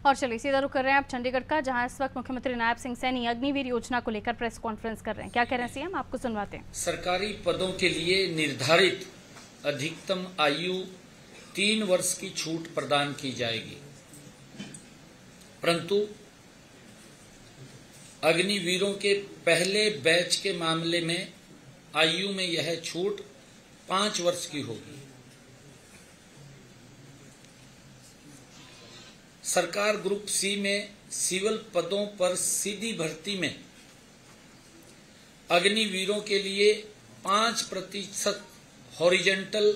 और चलिए सीधा रुक कर रहे हैं आप चंडीगढ़ का, जहां इस वक्त मुख्यमंत्री नायब सिंह सैनी अग्निवीर योजना को लेकर प्रेस कॉन्फ्रेंस कर रहे हैं। क्या कह रहे हैं सीएम, आपको सुनवाते हैं। सरकारी पदों के लिए निर्धारित अधिकतम आयु 3 वर्ष की छूट प्रदान की जाएगी, परंतु अग्निवीरों के पहले बैच के मामले में आयु में यह छूट 5 वर्ष की होगी। सरकार ग्रुप सी में सिविल पदों पर सीधी भर्ती में अग्निवीरों के लिए 5% हॉरिजेंटल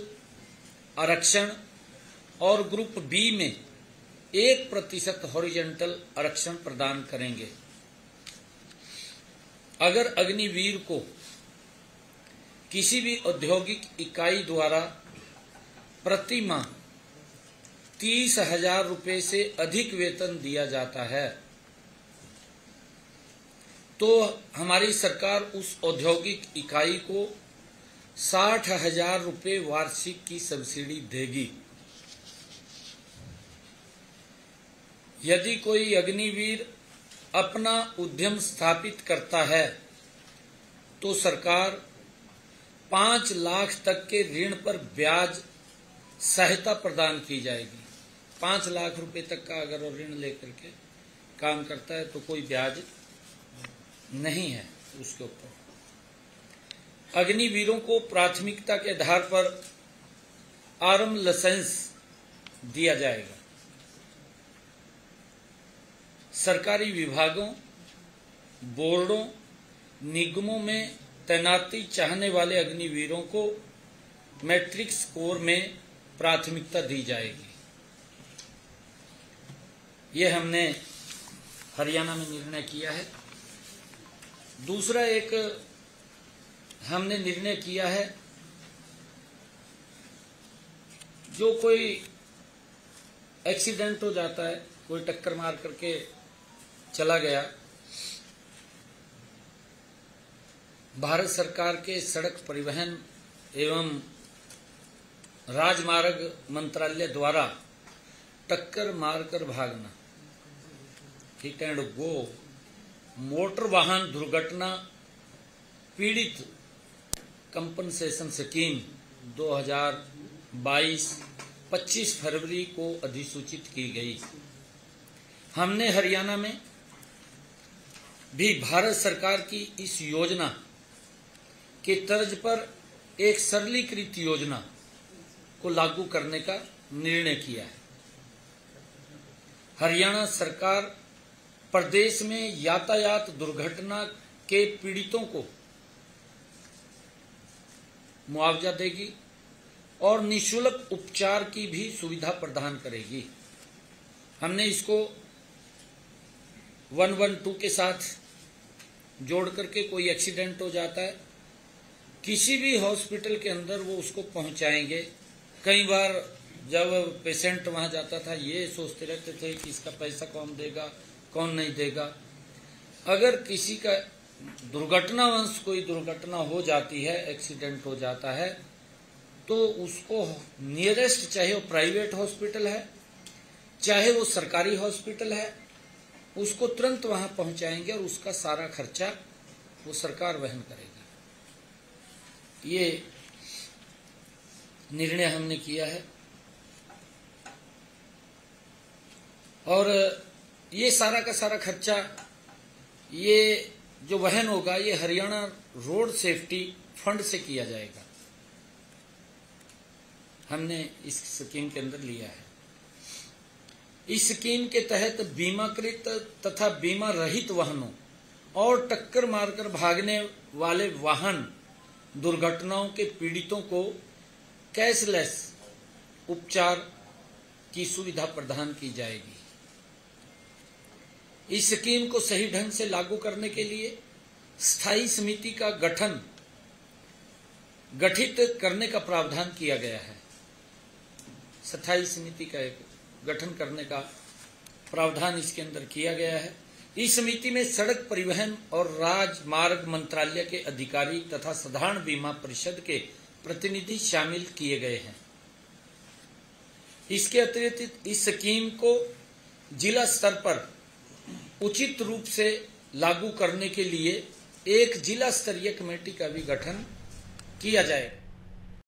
आरक्षण और ग्रुप बी में 1% हॉरिजेंटल आरक्षण प्रदान करेंगे। अगर अग्निवीर को किसी भी औद्योगिक इकाई द्वारा प्रति माह 30,000 रुपये से अधिक वेतन दिया जाता है तो हमारी सरकार उस औद्योगिक इकाई को 60,000 रुपये वार्षिक की सब्सिडी देगी। यदि कोई अग्निवीर अपना उद्यम स्थापित करता है तो सरकार 5 लाख तक के ऋण पर ब्याज सहायता प्रदान की जाएगी। 5 लाख रुपए तक का अगर वो ऋण लेकर के काम करता है तो कोई ब्याज नहीं है उसके ऊपर। अग्निवीरों को प्राथमिकता के आधार पर आर्म लाइसेंस दिया जाएगा। सरकारी विभागों, बोर्डों, निगमों में तैनाती चाहने वाले अग्निवीरों को मैट्रिक स्कोर में प्राथमिकता दी जाएगी। ये हमने हरियाणा में निर्णय किया है। दूसरा एक हमने निर्णय किया है, जो कोई एक्सीडेंट हो जाता है, कोई टक्कर मार करके चला गया, भारत सरकार के सड़क परिवहन एवं राजमार्ग मंत्रालय द्वारा टक्कर मारकर भागना, हिट एंड गो, मोटर वाहन दुर्घटना पीड़ित कंपनसेशन स्कीम 2022 25 फरवरी को अधिसूचित की गई। हमने हरियाणा में भी भारत सरकार की इस योजना के तर्ज पर एक सरलीकृत योजना को लागू करने का निर्णय किया है। हरियाणा सरकार प्रदेश में यातायात दुर्घटना के पीड़ितों को मुआवजा देगी और निःशुल्क उपचार की भी सुविधा प्रदान करेगी। हमने इसको 112 के साथ जोड़ करके कोई एक्सीडेंट हो जाता है, किसी भी हॉस्पिटल के अंदर वो उसको पहुंचाएंगे। कई बार जब पेशेंट वहां जाता था ये सोचते रहते थे कि इसका पैसा कौन देगा, कौन नहीं देगा। अगर किसी का दुर्घटनावश कोई दुर्घटना हो जाती है, एक्सीडेंट हो जाता है, तो उसको नियरेस्ट, चाहे वो प्राइवेट हॉस्पिटल है चाहे वो सरकारी हॉस्पिटल है, उसको तुरंत वहां पहुंचाएंगे और उसका सारा खर्चा वो सरकार वहन करेगी। ये निर्णय हमने किया है और ये सारा का सारा खर्चा ये जो वहन होगा ये हरियाणा रोड सेफ्टी फंड से किया जाएगा। हमने इस स्कीम के अंदर लिया है। इस स्कीम के तहत बीमाकृत तथा बीमा रहित वाहनों और टक्कर मारकर भागने वाले वाहन दुर्घटनाओं के पीड़ितों को कैशलेस उपचार की सुविधा प्रदान की जाएगी। इस स्कीम को सही ढंग से लागू करने के लिए स्थायी समिति का गठित करने का प्रावधान किया गया है। स्थायी समिति का एक गठन करने का प्रावधान इसके अंदर किया गया है। इस समिति में सड़क परिवहन और राजमार्ग मंत्रालय के अधिकारी तथा साधारण बीमा परिषद के प्रतिनिधि शामिल किए गए हैं। इसके अतिरिक्त इस स्कीम को जिला स्तर पर उचित रूप से लागू करने के लिए एक जिला स्तरीय कमेटी का भी गठन किया जाएगा।